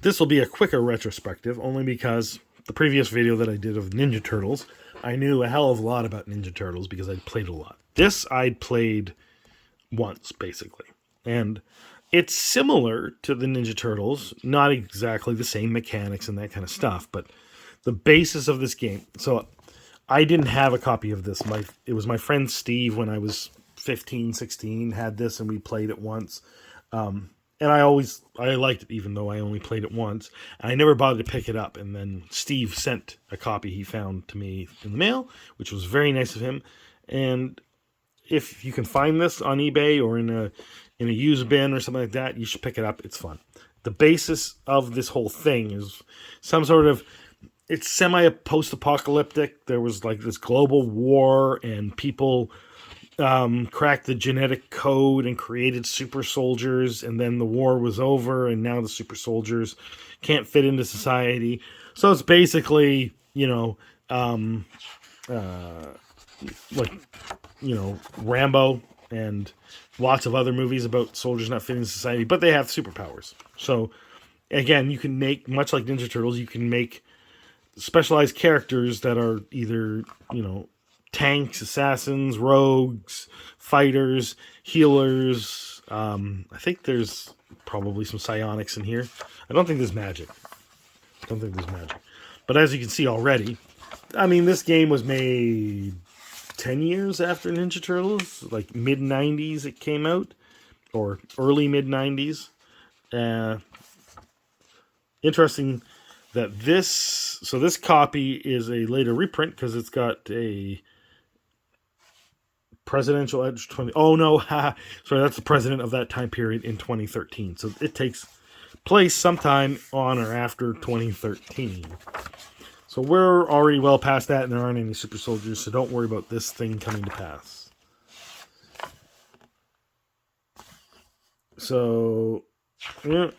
This will be a quicker retrospective, only because the previous video that I did of Ninja Turtles, I knew a hell of a lot about Ninja Turtles because I'd played a lot. This I'd played once, basically. And it's similar to the Ninja Turtles, not exactly the same mechanics and that kind of stuff, but the basis of this game. So I didn't have a copy of this. It was my friend Steve when I was 15, 16, had this, and we played it once. And I liked it, even though I only played it once. And I never bothered to pick it up. And then Steve sent a copy he found to me in the mail, which was very nice of him. And if you can find this on eBay or in a used bin or something like that, you should pick it up. It's fun. The basis of this whole thing is some sort of, it's semi-post-apocalyptic. There was like this global war, and people cracked the genetic code and created super soldiers, and then the war was over, and now the super soldiers can't fit into society. So it's basically, Rambo and lots of other movies about soldiers not fitting in society, but they have superpowers. So again, you can make, much like Ninja Turtles, you can make specialized characters that are either, tanks, assassins, rogues, fighters, healers. I think there's probably some psionics in here. I don't think there's magic. But as you can see already, this game was made 10 years after Ninja Turtles, like mid-90s it came out, or early mid-90s. Interesting that this copy is a later reprint because it's got a presidential edge 20. Oh no, sorry, that's the president of that time period in 2013. So it takes place sometime on or after 2013. So we're already well past that, and there aren't any super soldiers, so don't worry about this thing coming to pass. So, yeah.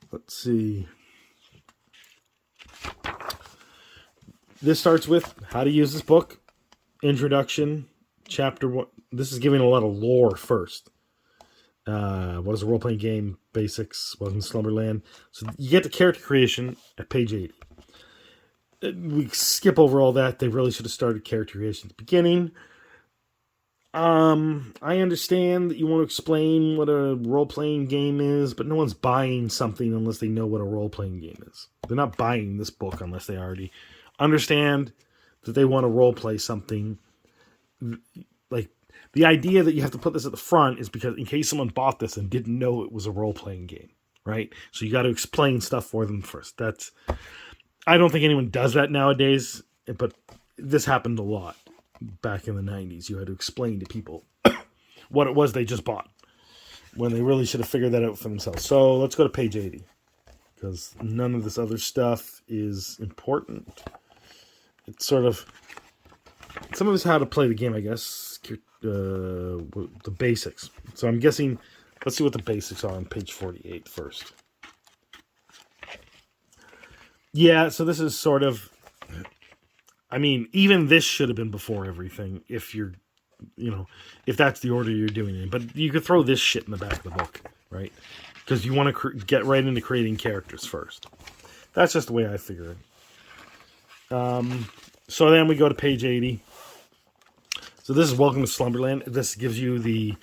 Let's see. This starts with how to use this book. Introduction, chapter 1. This is giving a lot of lore first. What is a role-playing game? Basics. Welcome to Slumberland. So you get to character creation at page 80. We skip over all that. They really should have started character creation at the beginning. I understand that you want to explain what a role-playing game is, but no one's buying something unless they know what a role-playing game is. They're not buying this book unless they already understand that they want to role-play something. Like, the idea that you have to put this at the front is because in case someone bought this and didn't know it was a role-playing game, right? So you got to explain stuff for them first. I don't think anyone does that nowadays, but this happened a lot back in the 90s. You had to explain to people what it was they just bought when they really should have figured that out for themselves. So let's go to page 80 because none of this other stuff is important. It's sort of, some of it's how to play the game, I guess, the basics. So I'm guessing, let's see what the basics are on page 48 first. Yeah, so this is sort of, even this should have been before everything if you're, if that's the order you're doing it in. But you could throw this shit in the back of the book, right? Because you want to get right into creating characters first. That's just the way I figure it. So then we go to page 80. So this is Welcome to Slumberland. This gives you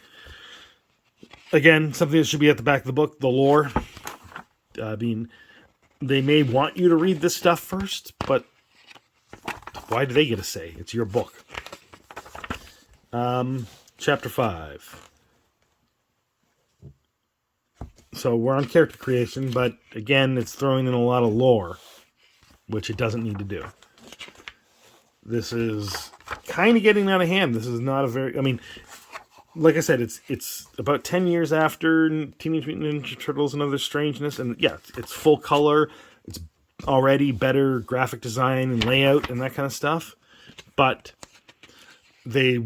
again, something that should be at the back of the book, the lore. They may want you to read this stuff first, but why do they get a say? It's your book. Chapter 5. So we're on character creation, but again, it's throwing in a lot of lore, which it doesn't need to do. This is kind of getting out of hand. This is not a very, like I said, it's about 10 years after Teenage Mutant Ninja Turtles and Other Strangeness, and yeah, it's full color. It's already better graphic design and layout and that kind of stuff, but it's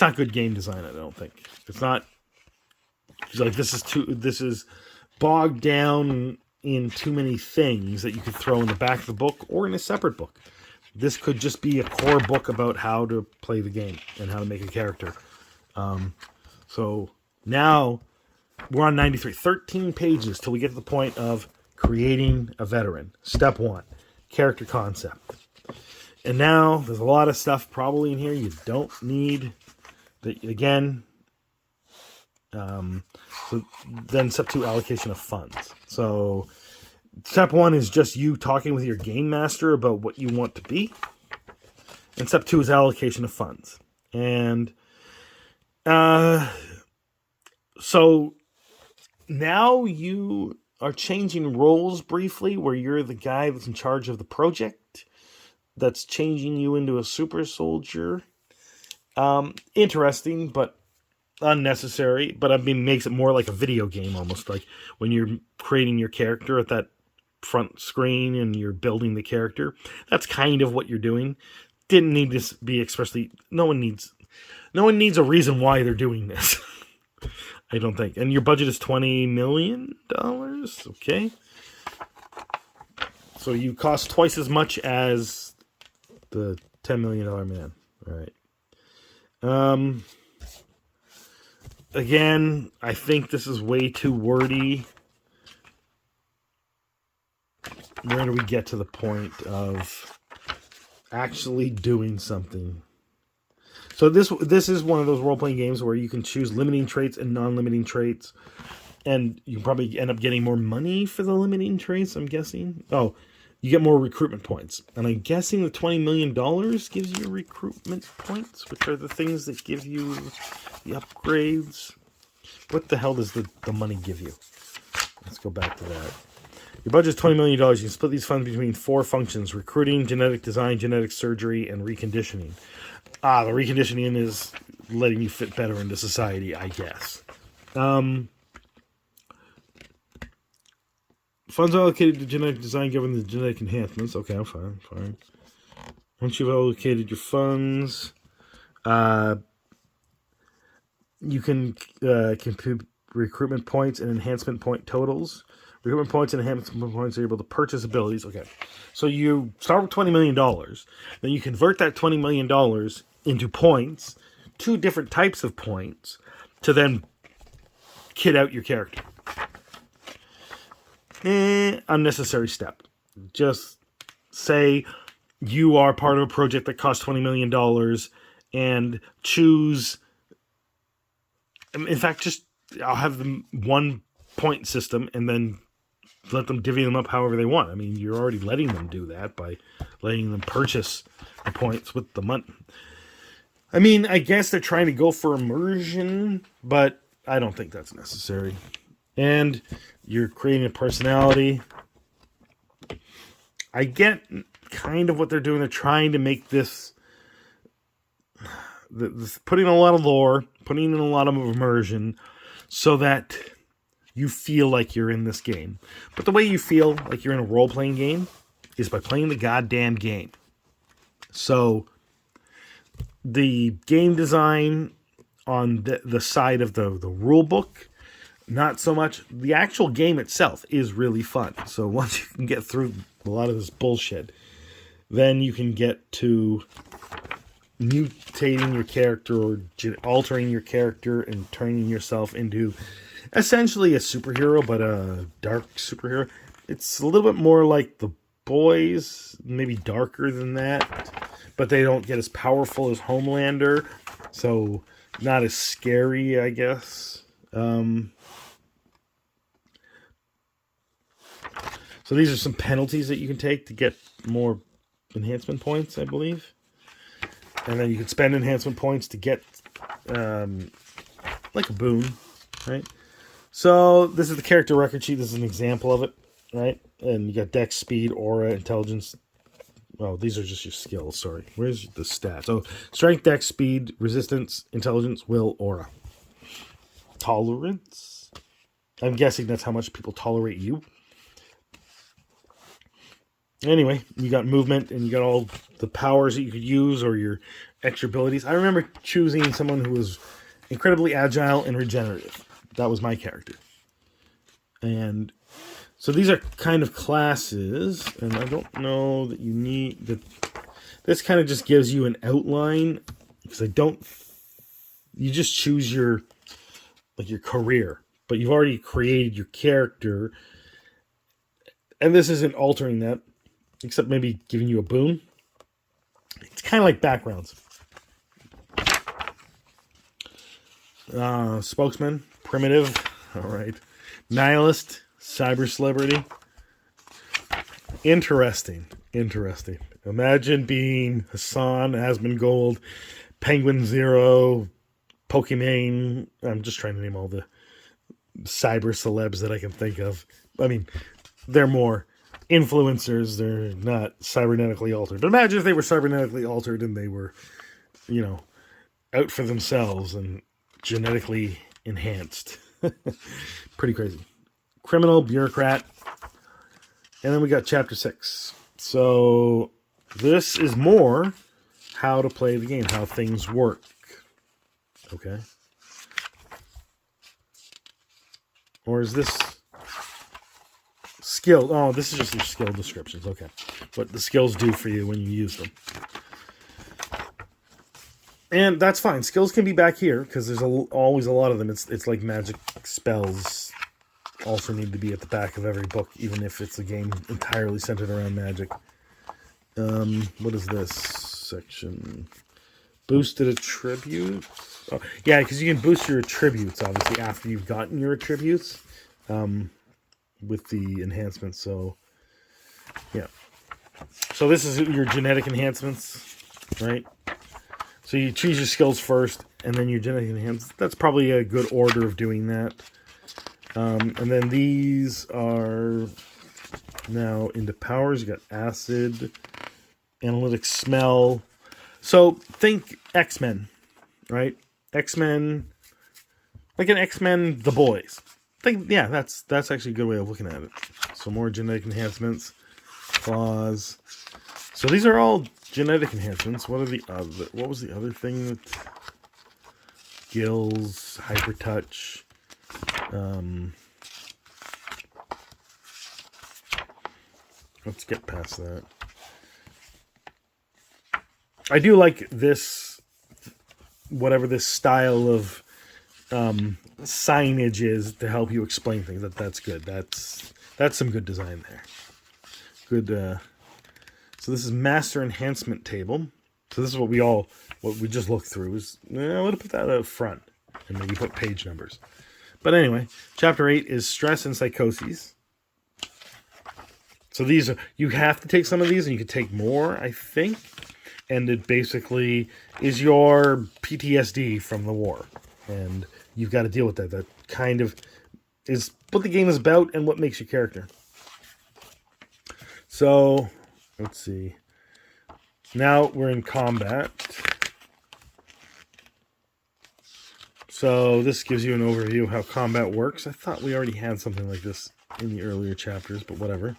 not good game design, I don't think. It's not, like, this is bogged down in too many things that you could throw in the back of the book or in a separate book. This could just be a core book about how to play the game and how to make a character. So now We're on 93. 13 pages till we get to the point of creating a veteran. Step 1, character concept. And now there's a lot of stuff probably in here you don't need. Again, so then step 2, allocation of funds. So step 1 is just you talking with your game master about what you want to be. And step 2 is allocation of funds. And so now you are changing roles briefly, where you're the guy that's in charge of the project that's changing you into a super soldier. Interesting, but unnecessary. But I mean, makes it more like a video game, almost like when you're creating your character at that front screen and you're building the character. That's kind of what you're doing. Didn't need to be expressly. No one needs a reason why they're doing this. I don't think. And your budget is $20 million. Okay. So you cost twice as much as the $10 million man. All right. Again, I think this is way too wordy. Where do we get to the point of actually doing something? So this is one of those role-playing games where you can choose limiting traits and non-limiting traits. And you probably end up getting more money for the limiting traits, I'm guessing. Oh, you get more recruitment points. And I'm guessing the $20 million gives you recruitment points, which are the things that give you the upgrades. What the hell does the money give you? Let's go back to that. Your budget is $20 million. You can split these funds between 4 functions: recruiting, genetic design, genetic surgery, and reconditioning. The reconditioning is letting you fit better into society, I guess. Funds allocated to genetic design given the genetic enhancements. Okay, I'm fine. Once you've allocated your funds, you can compute recruitment points and enhancement point totals. Recruitment points and enhancement points are able to purchase abilities. Okay, so you start with $20 million. Then you convert that $20 million into points, 2 different types of points, to then kit out your character. Unnecessary step. Just say you are part of a project that costs $20 million and choose. In fact, I'll have them 1 point system and then let them divvy them up however they want. I mean, you're already letting them do that by letting them purchase the points with the money. I mean, I guess they're trying to go for immersion, but I don't think that's necessary. And you're creating a personality. I get kind of what they're doing. They're trying to make this putting a lot of lore, putting in a lot of immersion, so that you feel like you're in this game. But the way you feel like you're in a role-playing game is by playing the goddamn game. So the game design on the side of the rule book, not so much. The actual game itself is really fun. So once you can get through a lot of this bullshit, then you can get to mutating your character or altering your character and turning yourself into essentially a superhero, but a dark superhero. It's a little bit more like The Boys, maybe darker than that, but they don't get as powerful as Homelander, so not as scary, I guess. So these are some penalties that you can take to get more enhancement points, I believe. And then you can spend enhancement points to get like a boon, right? So this is the character record sheet. This is an example of it, right? And you got dex, speed, aura, intelligence. Oh, these are just your skills, sorry. Where's the stats? Oh, strength, dex, speed, resistance, intelligence, will, aura. Tolerance? I'm guessing that's how much people tolerate you. Anyway, you got movement and you got all the powers that you could use or your extra abilities. I remember choosing someone who was incredibly agile and regenerative. That was my character. And so these are kind of classes, and I don't know that you need that. This kind of just gives you an outline, because you just choose your career but you've already created your character. And this isn't altering that, except maybe giving you a boon. It's kind of like backgrounds. Spokesman, primitive, all right. Nihilist, cyber celebrity. Interesting. Imagine being Hassan, Asmongold, Penguin Zero, Pokimane. I'm just trying to name all the cyber celebs that I can think of. I mean, they're more influencers. They're not cybernetically altered. But imagine if they were cybernetically altered and they were, out for themselves and genetically enhanced. Pretty crazy. Criminal, bureaucrat. And then we got chapter 6. So this is more how to play the game, how things work. Okay. Or is this skill? Oh, this is just your skill descriptions. Okay. What the skills do for you when you use them. And that's fine. Skills can be back here because there's always a lot of them. It's like magic spells also need to be at the back of every book, even if it's a game entirely centered around magic. What is this section? Boosted attributes. Oh, yeah, because you can boost your attributes, obviously, after you've gotten your attributes with the enhancements. So, yeah. So this is your genetic enhancements, right? So you choose your skills first, and then your genetic enhancements. That's probably a good order of doing that. And then these are now into powers. You got acid, analytic, smell. So think X-Men, right? X-Men, like an X-Men, The Boys. Yeah, that's actually a good way of looking at it. So more genetic enhancements, claws. So these are all genetic enhancements. What was the other thing that? Gills, hyper touch. Let's get past that. I do like this, whatever this style of signage is to help you explain things. That's good. That's some good design there. Good. So this is master enhancement table. So this is what we just looked through. I'm going to put that up front and maybe put page numbers. But anyway, chapter 8 is stress and psychoses. So these are, you have to take some of these, and you can take more, I think. And it basically is your PTSD from the war. And you've got to deal with that. That kind of is what the game is about and what makes your character. So, let's see. Now we're in combat. So this gives you an overview of how combat works. I thought we already had something like this in the earlier chapters, but whatever.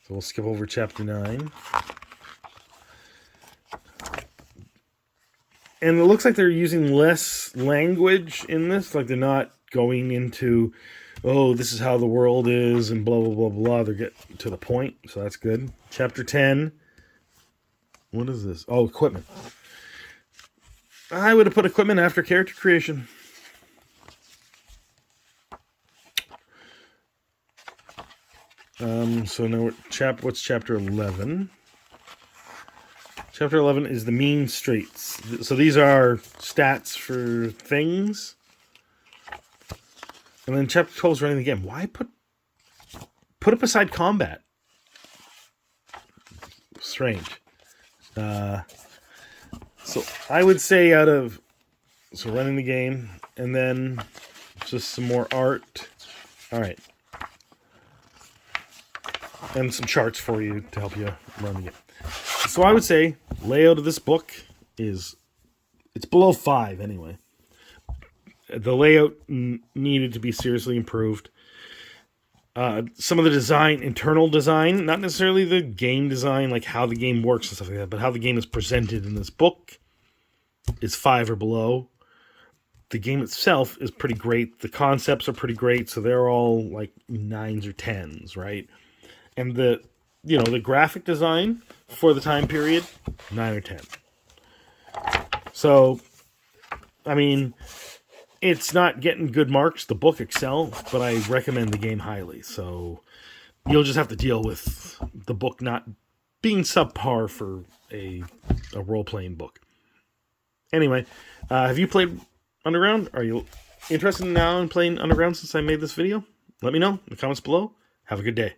So we'll skip over chapter 9. And it looks like they're using less language in this. Like they're not going into, oh, this is how the world is and blah, blah, blah, blah. They're getting to the point, so that's good. Chapter 10. What is this? Oh, equipment. I would have put equipment after character creation. So now what's chapter 11? Chapter 11 is the mean streets. So these are stats for things. And then chapter 12 is running the game. Why put it beside combat? Strange. So I would say running the game, and then just some more art. All right. And some charts for you to help you run the game. So I would say layout of this book it's below 5 anyway. The layout needed to be seriously improved. Some of the design, internal design, not necessarily the game design, like how the game works and stuff like that, but how the game is presented in this book is 5 or below. The game itself is pretty great. The concepts are pretty great, so they're all like 9s or 10s, right? And the graphic design for the time period, 9 or 10. So, I mean, It's not getting good marks. The book excel, but I recommend the game highly. So you'll just have to deal with the book not being subpar for a role-playing book. Anyway, have you played Underground? Are you interested now in playing Underground since I made this video? Let me know in the comments below. Have a good day.